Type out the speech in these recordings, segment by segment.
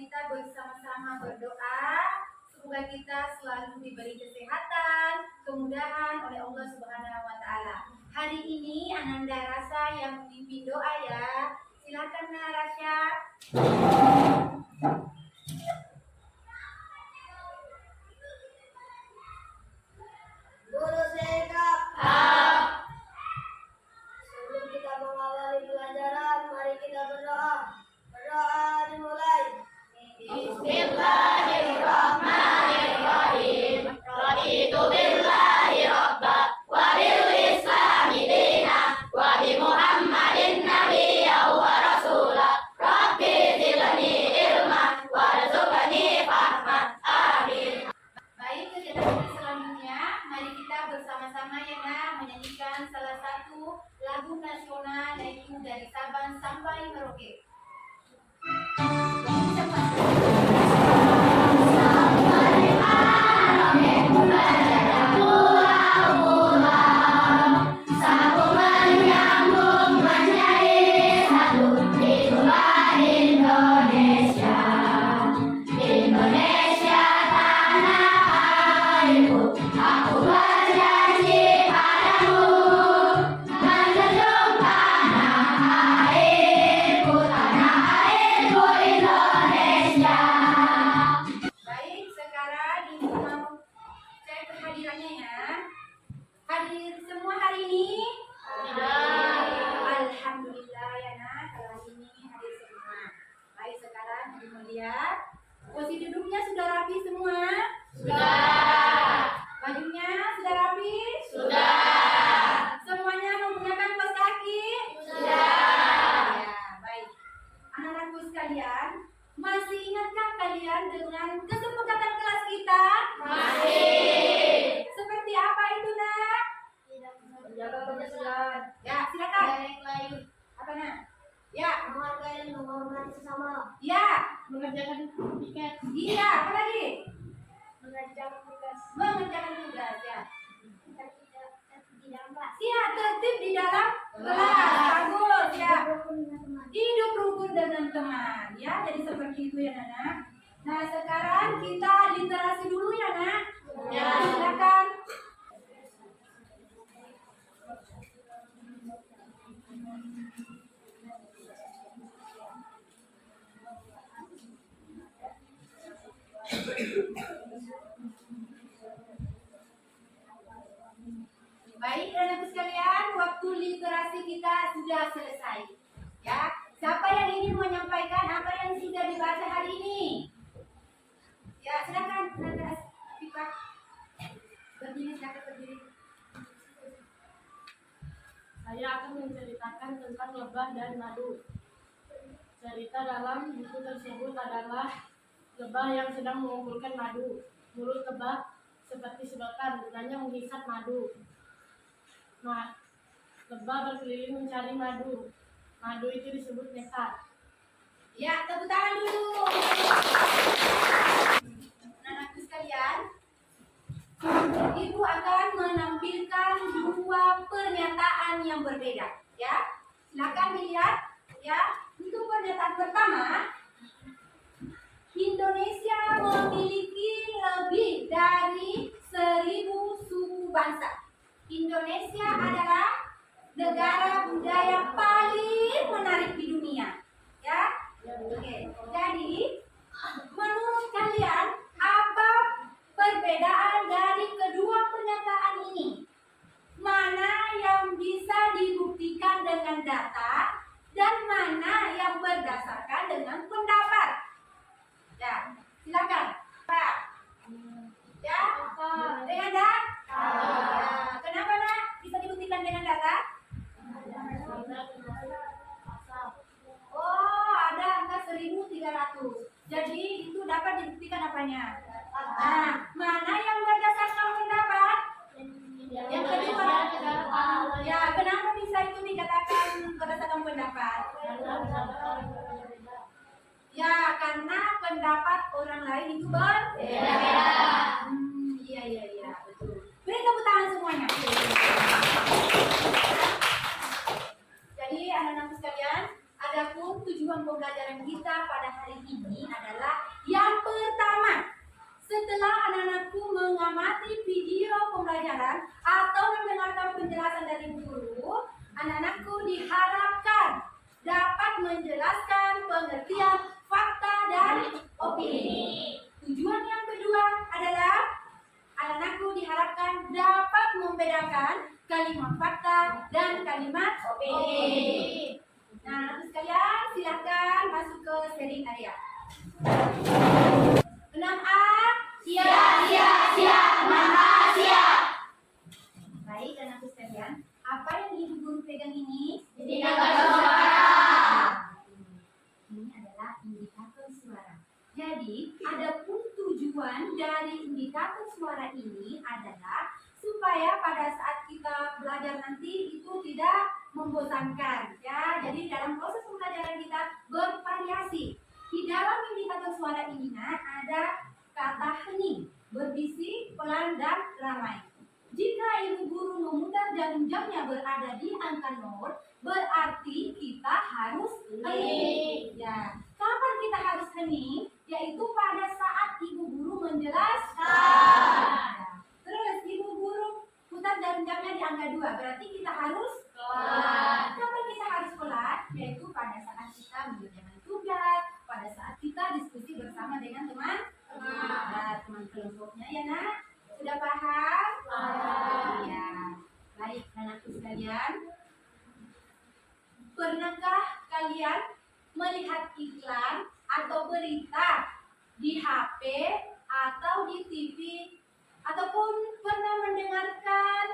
kita bersama-sama berdoa. Semoga kita selalu diberi kesehatan, kemudahan oleh Allah Subhanahu wa Ta'ala. Hari ini Ananda Rasya yang memimpin doa ya. Silakan Rasya. Guru sikap. Sebelum kita mengawali pelajaran, mari kita berdoa. Berdoa dimulai. Bismillahirrahmanirrahim. Raditu billahi rabba wa bil islami dina wa bi Muhammadin nabiyya wa rasula. Rabbi zidni ilma warzuqni fahma. Amin. Baik, kegiatan kita selanjutnya, mari kita bersama-sama ya nak menyanyikan salah satu lagu nasional yaitu dari Sabang sampai Merauke. Hadir semua hari ini? Alhamdulillah ya nak, kalau hari ini hadir semua. Baik, sekarang ibu melihat posisi duduknya sudah rapi semua? Sudah. Bajunya sudah rapi? Sudah. Semuanya menggunakan kaos kaki? Sudah. Ya, baik. Anak-anakku sekalian, masih ingatkah kalian dengan kesepakatan kelas kita? Masih. Seperti apa itu nak? Menjaga kebersihan. Ya, silakan. Yang lain. Apa nak? Ya, Menghargai dan menghormati sesama. ya, Mengerjakan tiket. iya. Apa lagi? Mengerjakan tugas. Mengerjakan tugas ya. Di dalam kelas. Siap, tertib di dalam kelas. Bagus ya. Hidup rukun dengan teman ya. Jadi seperti itu ya Nana. Nah sekarang kita literasi dulu ya Nak. Ya. Silakan. Baik anak-anak sekalian, waktu literasi kita sudah selesai. Ya, siapa yang ingin menyampaikan apa yang sudah dibaca hari ini? Ya, silakan. Silakan. Berdiri, silakan berdiri. Saya akan menceritakan tentang lebah dan madu. Cerita dalam buku tersebut adalah lebah yang sedang mengumpulkan madu. Mulut lebah seperti sedotan, gunanya menghisap madu. Lebah berkeliling mencari madu. Madu itu disebut nektar. Ya, tepuk tangan dulu. Anak-anakku sekalian, Ibu akan menampilkan dua pernyataan yang berbeda. Ya, silakan dilihat. Ya, untuk pernyataan pertama, Indonesia memiliki lebih dari 1000 suku bangsa. Indonesia adalah negara budaya paling menarik di dunia. Ya, oke. Jadi, menurut kalian apa perbedaan dari kedua pernyataan ini? Mana yang bisa dibuktikan dengan data dan mana yang berdasarkan dengan pendapat? Ya, silakan. Pak. Ya, dengan data? Ya, kenapa nak bisa dibuktikan dengan data? Oh, ada angka 1300. Jadi itu dapat dibuktikan apanya? Nah, mana yang berdasarkan pendapat? Yang kedua. Ya, kenapa bisa itu dikatakan berdasarkan pendapat? Ya, karena pendapat orang lain itu berbeda. Iya, betul. Beri tepuk tangan semuanya. Jadi anak-anak sekalian, adapun tujuan pembelajaran kita pada hari ini adalah mengamati video pembelajaran atau mendengarkan penjelasan dari guru, anak-anakku diharapkan dapat menjelaskan pengertian fakta dan opini. Tujuan yang kedua adalah anak-anakku diharapkan dapat membedakan kalimat fakta dan kalimat opini. Nah, anak sekalian silakan masuk ke sharing area. 6A. Siap, siap, siap, Mama siap. Baik, anakku sekalian, apa yang ibu guru pegang ini? Indikator suara. Ini adalah indikator suara. Jadi, adapun tujuan dari indikator suara ini adalah supaya pada saat kita belajar nanti itu tidak membosankan, ya. Jadi dalam proses pembelajaran kita bervariasi. Di dalam indikator suara ini ada kata hening, berbisik, pelan, dan ramai. Jika ibu guru memutar jarum jamnya berada di angka 0, berarti kita harus hening. Ya. Kapan kita harus hening? Yaitu pada saat ibu guru menjelaskan. Terus ibu guru putar jarum jamnya di angka 2, berarti kita harus pelan. Kapan kita harus pelan? Yaitu pada saat kita mengerjakan tugas, pada saat kita diskusi bersama dengan teman kelompoknya, ya nak? Sudah paham? Ya. Baik, anakku sekalian. Pernahkah kalian melihat iklan atau berita di HP atau di TV, ataupun pernah mendengarkan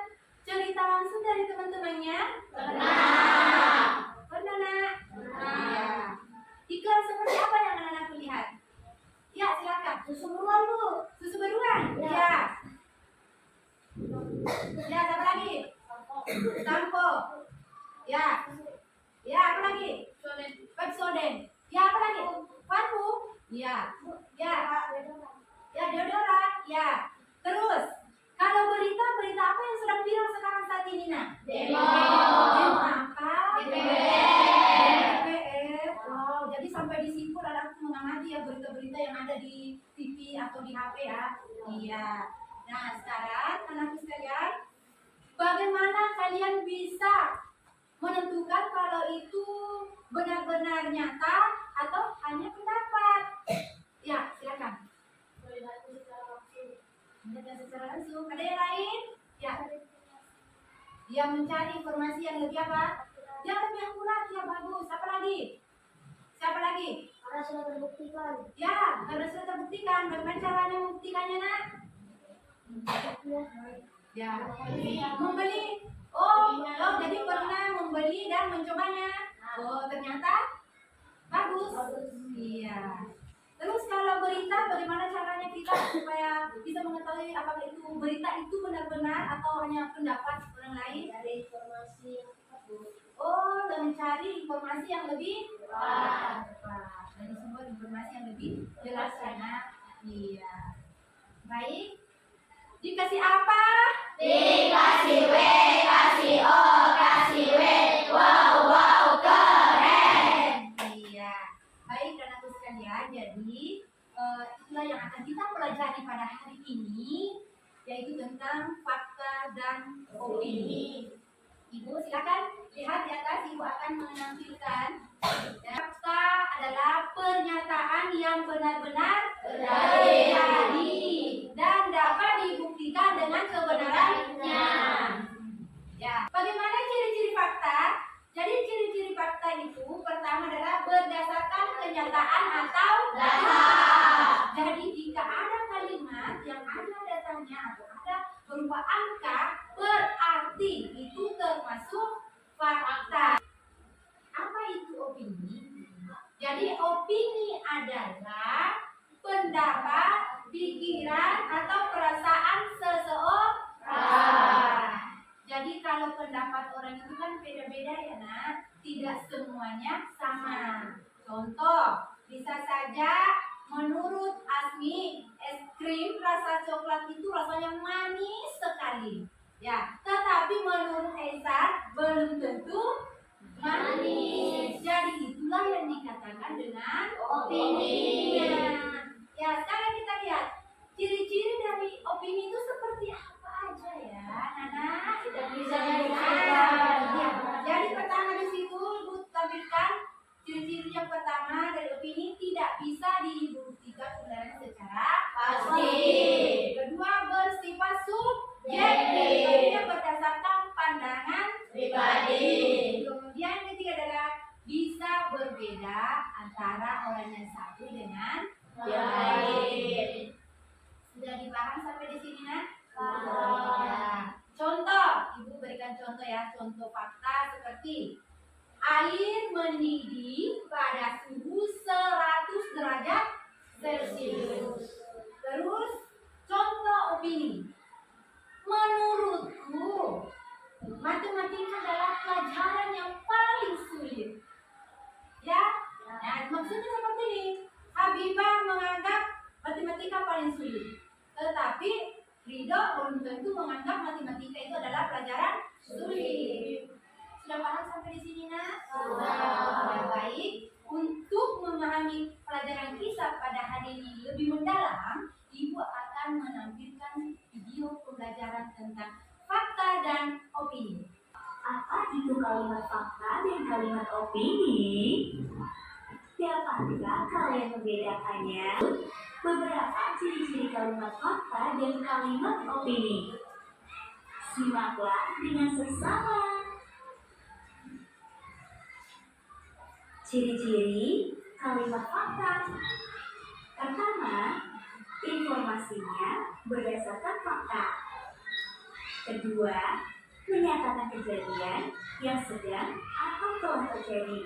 cerita langsung dari teman-temannya? Pernah. Pernah, nak? Pernah. Ya. Iklan seperti apa yang anak-anak lihat? Ya, silakan. Susu beruang, Bu. Susu beruang? Ya. Ya. Ya, apa lagi? Sampo. Ya. Ya, apa lagi? Pepsodent. Ya, apa lagi? Parfum. Ya. Ya. Ya, deodoran. Ya. Terus, kalau berita apa yang sedang viral sekarang saat ini, nak? Demo. Demo apa? DPR. Wow, jadi sampai disimpul ada mengamati ya berita-berita yang ada di TV atau di HP ya. Iya. Nah, sekarang anakku sekalian, bagaimana kalian bisa menentukan kalau itu benar-benar nyata atau hanya pendapat? Ya, silakan. Melihat secara langsung. Ada yang lain? Ya. Yang mencari informasi yang lebih apa? Yang lebih akurat, ya bagus. Apa lagi? Siapa lagi? Karena sudah terbuktikan. Ya, karena sudah terbuktikan. Bagaimana caranya membuktikannya, nak? Ya. Membeli. Oh, jadi pernah membeli dan mencobanya. Oh, ternyata bagus. Iya. Terus kalau berita, bagaimana caranya kita supaya bisa mengetahui apakah itu berita itu benar-benar atau hanya pendapat orang lain? Dari informasi yang tepat. Oh, mencari informasi yang lebih tepat. Dari sumber informasi yang lebih jelas, karena iya. Baik. Dikasih apa? Dikasih W, kasih O, kasih W. Wow, wow, keren. Iya. Baik, dan aku sekalian. Jadi itulah yang akan kita pelajari pada hari ini, yaitu tentang fakta dan opini. Ibu silakan lihat di atas, ibu akan menampilkan. Fakta adalah pernyataan yang benar-benar terjadi dan dapat dibuktikan dengan kebenarannya. Ya, bagaimana ciri-ciri fakta? Jadi ciri-ciri fakta itu pertama adalah berdasarkan kenyataan atau data. Jadi jika ada kalimat yang ada datanya atau ada berupa angka, berarti itu termasuk fakta. Apa itu opini? Jadi opini adalah pendapat, pikiran, atau perasaan seseorang. Jadi kalau pendapat orang itu kan beda-beda ya nak, tidak semuanya sama. Contoh, bisa saja menurut Asmi, es krim rasa coklat itu rasanya manis sekali. Ya, tetapi menurut Esa belum tentu manis. Jadi itulah yang dikatakan dengan opini. Ya, sekarang kita lihat ciri-ciri dari opini itu seperti adalah contoh fakta seperti air mendidih pada suhu 100 derajat Celcius. Terus contoh opini. Menurutku matematika adalah pelajaran yang paling sulit. Ya, nah, maksudnya seperti ini. Habibah menganggap matematika paling sulit, tetapi Ridho belum tentu menganggap matematika itu adalah pelajaran sulit. Sudah paham sampai di sini, nak? Sudah. Baik. Untuk memahami pelajaran hisab pada hari ini lebih mendalam, Ibu akan menampilkan video pembelajaran tentang fakta dan opini. Apa itu kalimat fakta dan kalimat opini? Dapatkah kalian membedakannya? Beberapa ciri-ciri kalimat fakta dan kalimat opini. Simaklah dengan seksama. Ciri-ciri kalimat fakta. Pertama, informasinya berdasarkan fakta. Kedua, menyatakan kejadian yang sedang atau telah terjadi.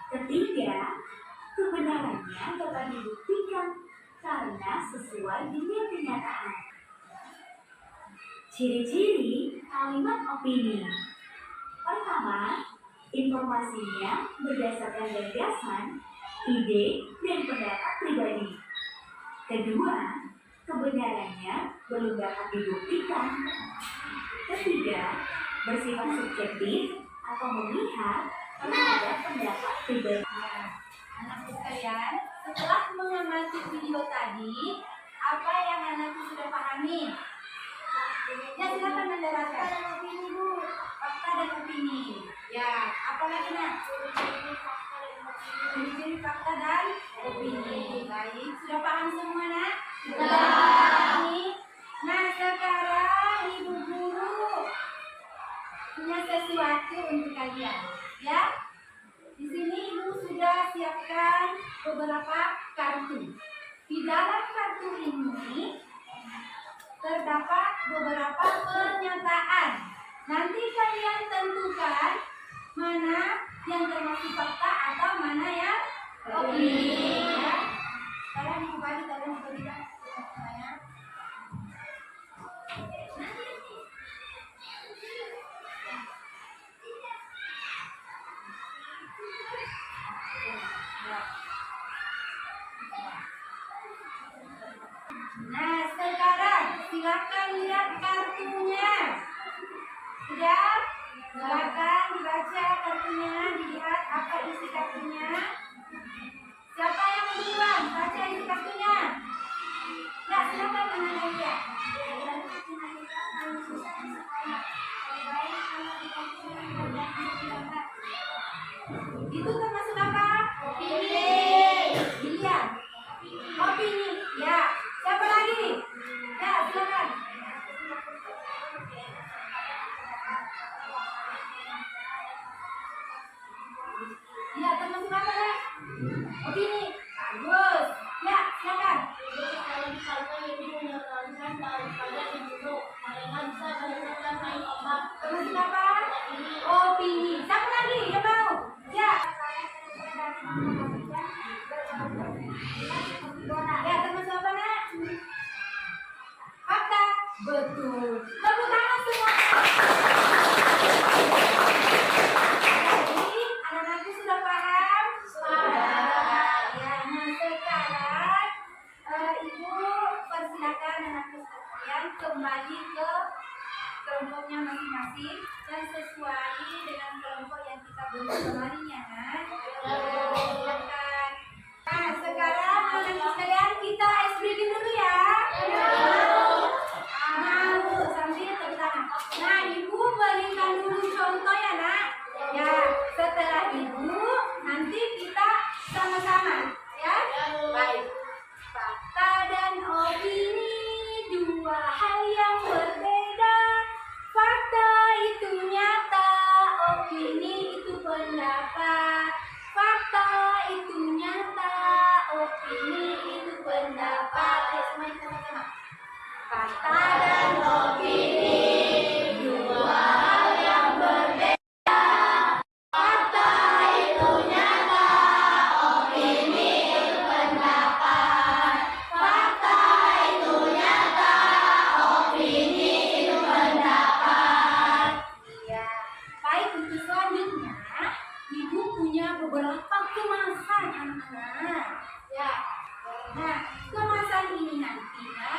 Ketiga, kebenarannya dapat dibuktikan karena sesuai dengan kenyataan. Ciri-ciri kalimat opini. Pertama, informasinya berdasarkan gagasan, ide, dan pendapat pribadi. Kedua, kebenarannya belum dapat dibuktikan. Ketiga, bersifat subjektif atau memihak terhadap pendapat pribadi. Nah, anakku sekalian, setelah mengamati video tadi, apa yang anakku sudah pahami? Ya, silakan menjelaskan. Fakta dan opini. Ya, apa lagi, nak? Ciri-ciri fakta dan opini. Baik, sudah paham semua, nak? Sudah. Nah, sekarang Ibu Guru punya sesuatu untuk kalian, ya. Di sini Ibu sudah siapkan beberapa kartu. Di dalam kartu ini terdapat beberapa pernyataan. Nanti kalian tentukan mana yang termasuk fakta atau mana yang opini. Ya. Sekarang Ibu bagi kalian diberikan semuanya. Nah, sekarang silakan lihat kartunya. Sudah? Silakan dibaca kartunya, dilihat apa isi kartunya. Siapa yang duluan? Baca isi kartunya. Ya, silakan mengenai dia. Itu termasuk apa? Opini. Dilihat. Opini. Ya. Siapa lagi? Ya, silakan. Ya, termasuk apa, Nak? Opini. Bagus. Ya, silakan. Karena ini menekankan daripada dibunuh, mereka bisa menggunakan main ombak. Termasuk apa? Opini. Siapa lagi yang mau? Ya. Ya, termasuk apa, Nak? Fakta. Betul. Tepuk tangan semua. Jadi, anak-anakku sudah paham? Paham. Ya, nah sekarang Ibu persilakan anakku sekalian kembali ke kelompoknya masing-masing dan sesuai dengan kelompok yang kita bentuk kemarinnya, kan? Silakan. Nah, sekarang anak-anak sekalian kita ice breaking dulu ya. Mau sambil tepuk tangan. Nah, Ibu berikan dulu contoh ya, Nak. Ya, setelah Ibu nanti kita sama-sama, ya. Baik. Fakta dan opini dua hal yang berbeda. Fakta itu nyata, opini itu pendapat. Fakta itu nyata, opini itu pendapat. Ayo semuanya sama-sama. Fakta dan opini dua hal yang kemasan ini nantinya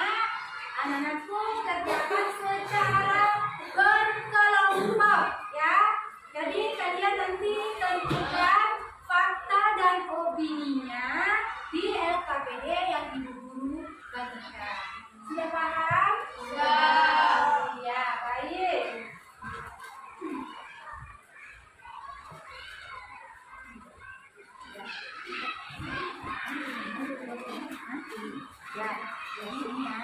anak-anakku kerjakan secara berkelompok ya. Jadi kalian nanti tentukan fakta dan opininya di LKPD yang ibu guru bagikan. Sudah paham? Sudah. Ya, baik. Ya, jadi ini ya.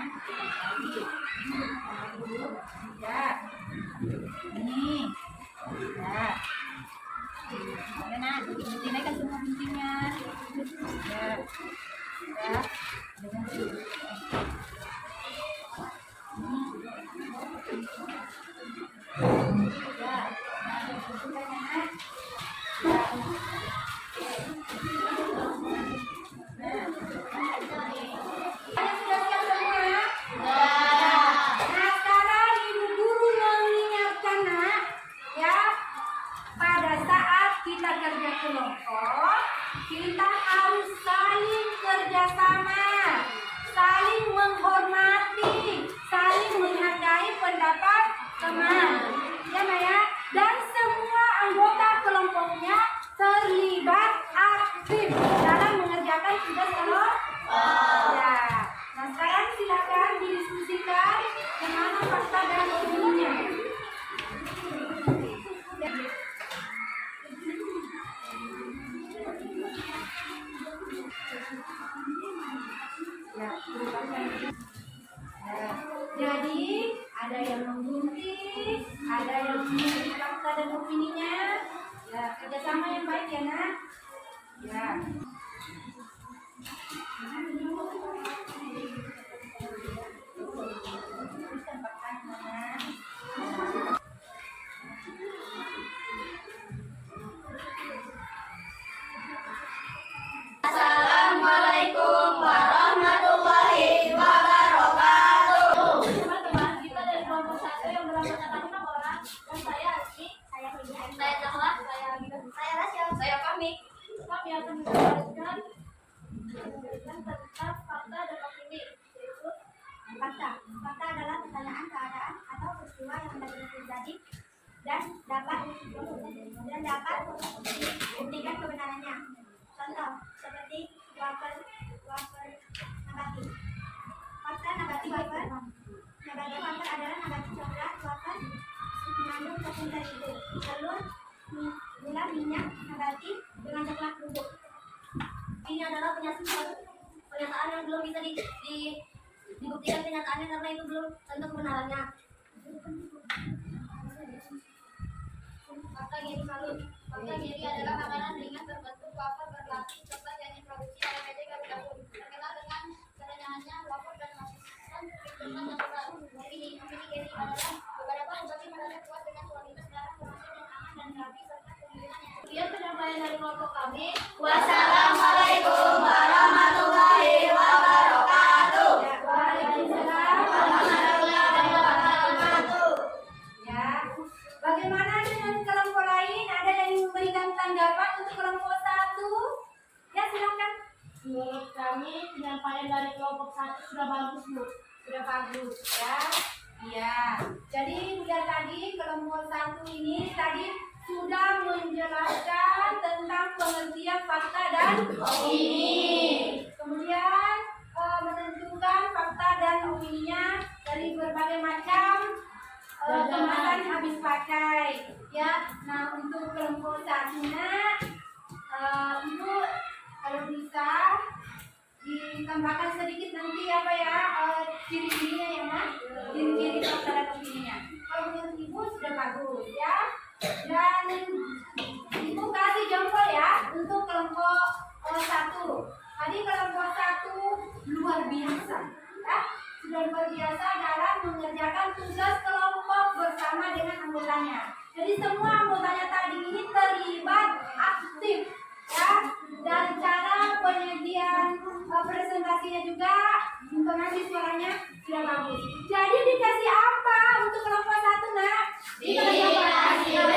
Ya. Ini. Ya. Mana? Ini kan semua guntingnya. Ya. Ya. Kita harus saling kerjasama, saling menghormati, saling menghargai pendapat teman, ya Maya. Dan semua anggota kelompoknya terlibat aktif dalam mengerjakan tugas kelompok. Ya. Nah sekarang silakan didiskusikan kemana fakta dan opininya. Ya, jadi ada yang menggunting, ada yang menjadi fakta dan opininya. Ya, kerjasama yang baik ya nak. Ya. Assalamualaikum warahmatullahi wabarakatuh. Teman-teman, kita dari kelompok 1 yang beranggotakan 6 orang. Dan saya Aski, saya Hidi, saya Zahra, saya Agita, saya Rasya, saya Fahmi. Kami akan menjelaskan tentang fakta dan opini, yaitu Fakta. Fakta adalah pertanyaan keadaan atau peristiwa yang benar-benar terjadi dan dapat dibuktikan kebenarannya. Contoh seperti wafer nabati. Fakta nabati wafer. Nabati wafer adalah nabati coklat wafer mengandung tepung terigu, telur, gula, minyak nabati dengan coklat bubuk. Ini adalah pernyataan yang belum bisa dibuktikan kenyataannya karena itu belum tentu kebenarannya. Fakta Geri Salut. Fakta Geri adalah makanan ringan berbentuk wafer berlapis coklat yang diproduksi oleh PT Garuda. Terkenal dengan kerenyahannya wafer dan lapisan coklat yang berat. Opini Geri adalah beberapa obat yang mendadak kuat dengan kualitas darah berhasil yang aman dan rapi serta kemungkinan yang sekian penyampaian dari kelompok kami. Wassalamualaikum warahmatullahi wabarakatuh. Waalaikumsalam warahmatullahi wabarakatuh. Ya. Bagaimana dengan kelompok lain? Ada yang memberikan tanggapan untuk kelompok 1? Ya silakan. Menurut kami penyampaian dari kelompok 1 sudah bagus Bu. Sudah bagus ya. Iya. Jadi udah tadi kelompok 1 ini tadi sudah menjelaskan tentang pengertian fakta dan opini. Kemudian menentukan fakta dan opininya dari berbagai macam kemasan habis pakai. Ya. Nah untuk kelompok 1-nya itu kalau bisa ditambahkan sedikit nanti apa ya ciri-cirinya ya Mas, ciri-ciri fakta dan opininya. Kalau menurut Ibu sudah bagus ya. Dan Ibu kasih jempol ya untuk kelompok 1. Tadi kelompok 1 luar biasa ya. Sudah luar biasa dalam mengerjakan tugas kelompok bersama dengan anggotanya. Jadi semua anggotanya tadi ini terlibat aktif ya. Dan cara penyajian presentasinya juga intonasi suaranya sudah bagus. Jadi dikasih apa untuk kelompok 1 nak? Dikasih B,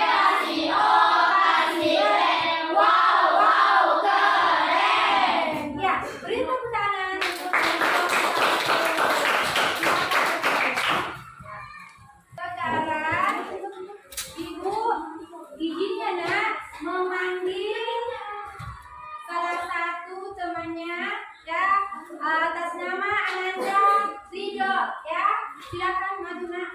kasih O, kasih R. Wow, wow, keren. Ya, beri tepuk tangan atas nama Ananda Ridho, ya. Silakan maju nak.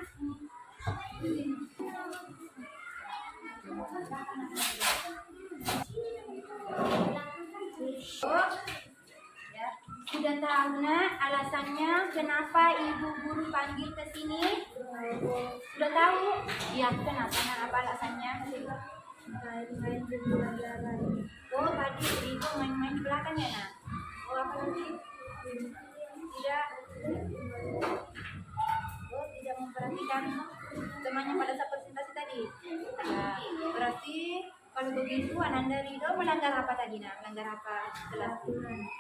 Oh, ya. Sudah tahu nak alasannya kenapa ibu guru panggil ke sini? Sudah tahu? Ya, kenapa nak? Apa alasannya? Main-main di pelajaran. Oh, tadi itu main-main di belakang ya nak? Oh, apa lagi? Tidak. Oh, tidak memperhatikan temannya pada saat presentasi tadi. Ya, berarti kalau begitu Ananda Ridho melanggar apa tadi nak? Melanggar apa? Kelas.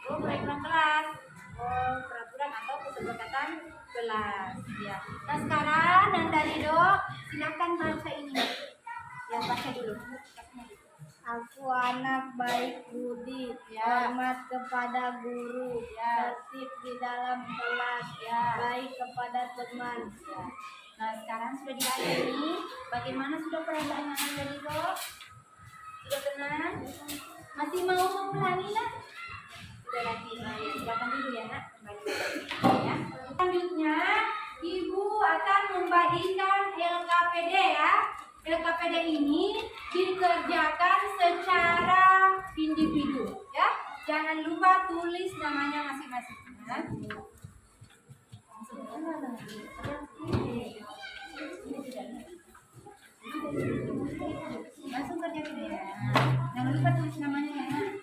Oh, peraturan kelas. Oh, peraturan atau kesepakatan kelas. Ya. Nah sekarang Ananda Ridho silakan baca ini. Ya, baca dulu. Aku anak baik budi, Ya. hormat kepada guru, Ya. tertib di dalam kelas, Ya. baik kepada teman. Ya. Nah sekarang sudah dibaca ini. Bagaimana sudah perasaan Ananda Ridho? Sudah tenang? Masih mau mengulangi nak? Sudah lagi. Nah, ya, silakan dulu ya nak. Kembali ya. Selanjutnya ibu akan membagikan LKPD ya. LKPD ini dikerjakan secara individu ya. Jangan lupa tulis namanya masing-masing. Ya. Langsung kerja gitu ya. Jangan lupa tulis namanya ya.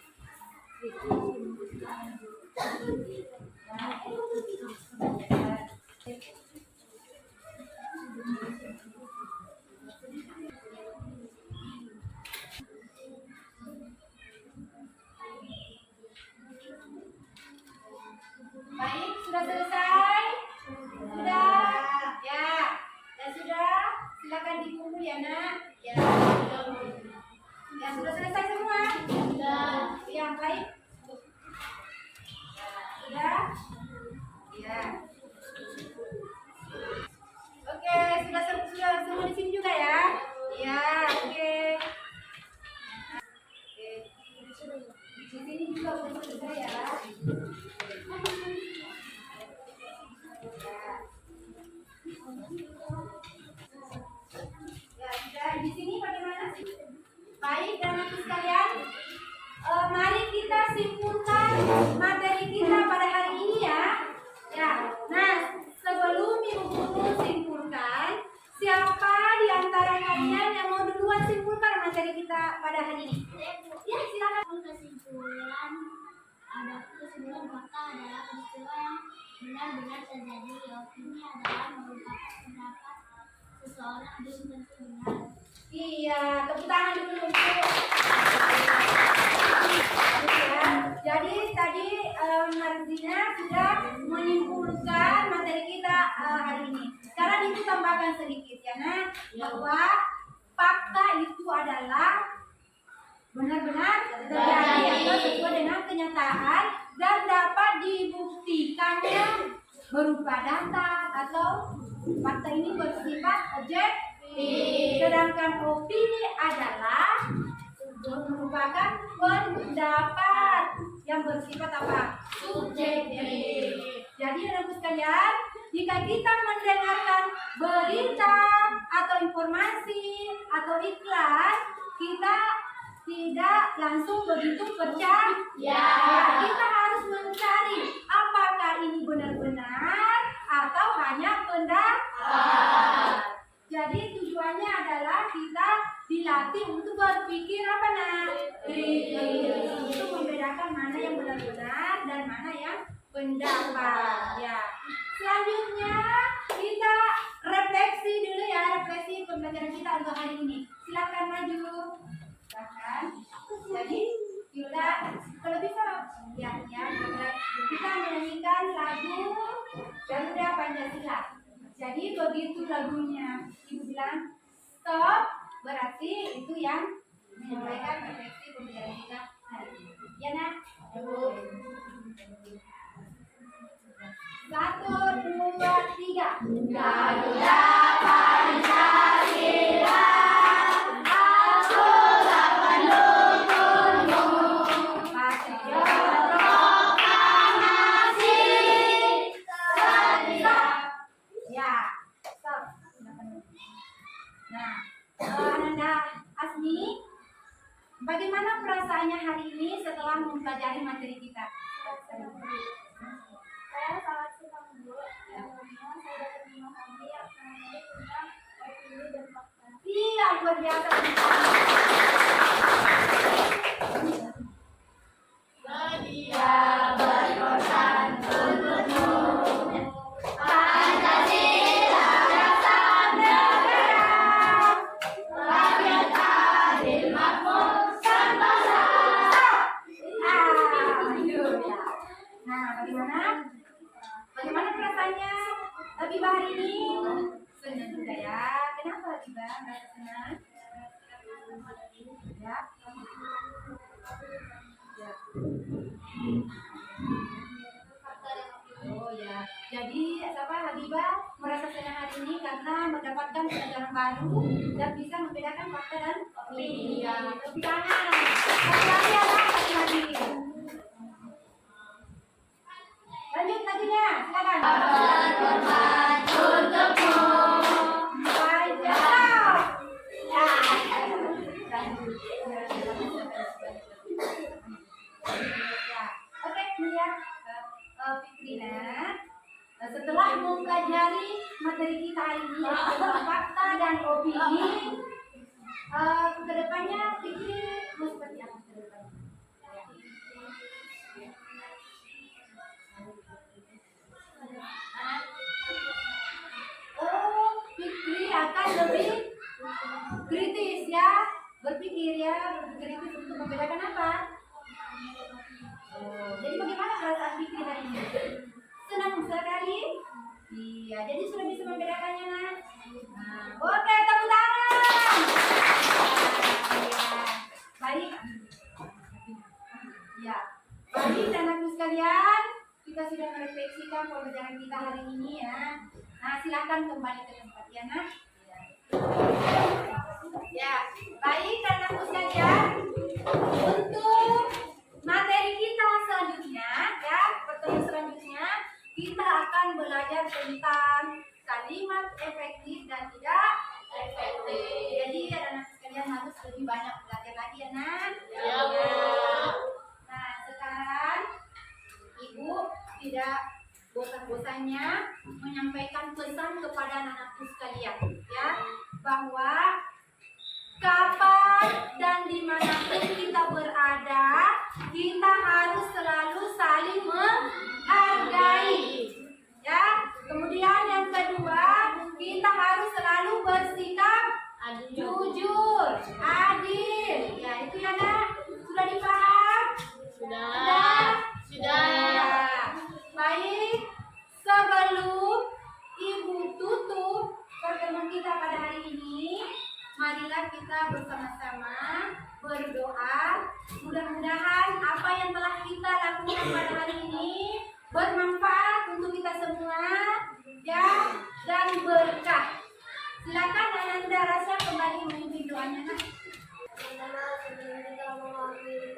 Baik, sudah selesai? Sudah? Ya. Dan sudah? Silakan dikumpul ya nak. Ya. Ya sudah selesai semua? Sudah. Ya baik. Sudah? Ya. Oke, sudah semua di sini juga ya? Ya, oke. Oke. Di sini juga udah selesai ya. Ya, sudah di sini bagaimana sih? Baik, anak-anak sekalian, mari kita simpulkan materi kita pada hari ini ya. Ya, nah sebelum ibu guru simpulkan, siapa di antara kalian yang mau duluan simpulkan materi kita pada hari ini? Ya, silakan. Kesimpulan fakta adalah peristiwa yang benar-benar terjadi. Opini adalah merupakan pendapat seseorang belum tentu benar. Iya, tepuk tangan dulu untuk. Ya, jadi tadi Marzina sudah menyimpulkan materi kita hari ini. Sekarang itu tambahkan sedikit ya, nah, bahwa fakta itu adalah benar-benar terjadi atau sesuai dengan kenyataan dan dapat dibuktikannya berupa data atau fakta ini bersifat objektif. Sedangkan opini adalah merupakan pendapat yang bersifat apa? Subjektif. Jadi anak-anak sekalian, jika kita mendengarkan berita atau informasi atau iklan, kita tidak langsung begitu percaya. Kita harus mencari apakah ini benar-benar atau hanya pendapat. Jadi tujuannya adalah kita dilatih untuk berpikir apa nak? Untuk membedakan mana yang benar-benar dan mana yang pendapat. Ya. Selanjutnya kita refleksi dulu ya, refleksi pembelajaran kita untuk hari ini. Silakan maju. Silakan. Jadi kita kalau bisa ya kita menyanyikan lagu Garuda Pancasila. Jadi begitu lagunya ibu bilang stop, berarti itu yang menyampaikan refleksi pembelajaran kita hari ini. Ya nak? 1, 2, 3. Garuda Pancasila. Aku tak pendukungmu. Patriot proklamasi. luar biasa. Sedia berkorban untukmu, Pancasila dasar negara, rakyat adil makmur serba. Nah, bagaimana perasaannya Habibah hari ini? Senang juga ya. Kenapa Habibah merasa senang? Ya. Ya. Oh ya. Jadi siapa Habibah merasa senang hari ini karena mendapatkan pelajaran baru dan bisa membedakan fakta dan opini. Tepuk tangan. Satu lagi ya, satu lagi. Lanjut lagunya, silakan. Berkorban untukmu, Pancasila. Ya. Oke, Mulia. Fikrina, setelah mempelajari materi kita hari ini tentang fakta dan opini, kedepannya Fikri mau seperti apa kedepannya? Oh, Fikri akan lebih kritis ya, berpikir ya, kritis untuk membedakan apa? Oh, jadi bagaimana perasaan Fikri hari ini? Senang sekali? Iya, jadi sudah bisa membedakannya nak. Nah, oke, tepuk tangan. Iya, baik. Ya, baik anakku sekalian, kita sudah merefleksikan pembelajaran kita hari ini ya. Nah, silakan kembali ke tempat ya nak. Ya, baik anakku sekalian. Untuk materi kita selanjutnya ya, pertemuan selanjutnya kita akan belajar tentang kalimat efektif dan tidak efektif. Jadi anak-anak sekalian harus lebih banyak belajar lagi ya nak. Ya, Bu. Nah sekarang ibu tidak bosan-bosannya menyampaikan pesan kepada anak-anakku sekalian ya, bahwa kapan dan dimanapun kita berada, kita harus selalu saling menghargai. Ya, kemudian yang kedua, kita harus selalu bersikap jujur, adil. Ya, itu ya nak. Sudah dipaham? Sudah. Ya. Baik, sebelum ibu tutup pertemuan kita pada hari ini, marilah kita bersama-sama berdoa. Mudah-mudahan apa yang telah kita lakukan pada hari ini bermanfaat untuk kita semua ya, dan berkah. Silakan Ananda Rasya kembali memimpin doanya. Sebelum kita mengakhiri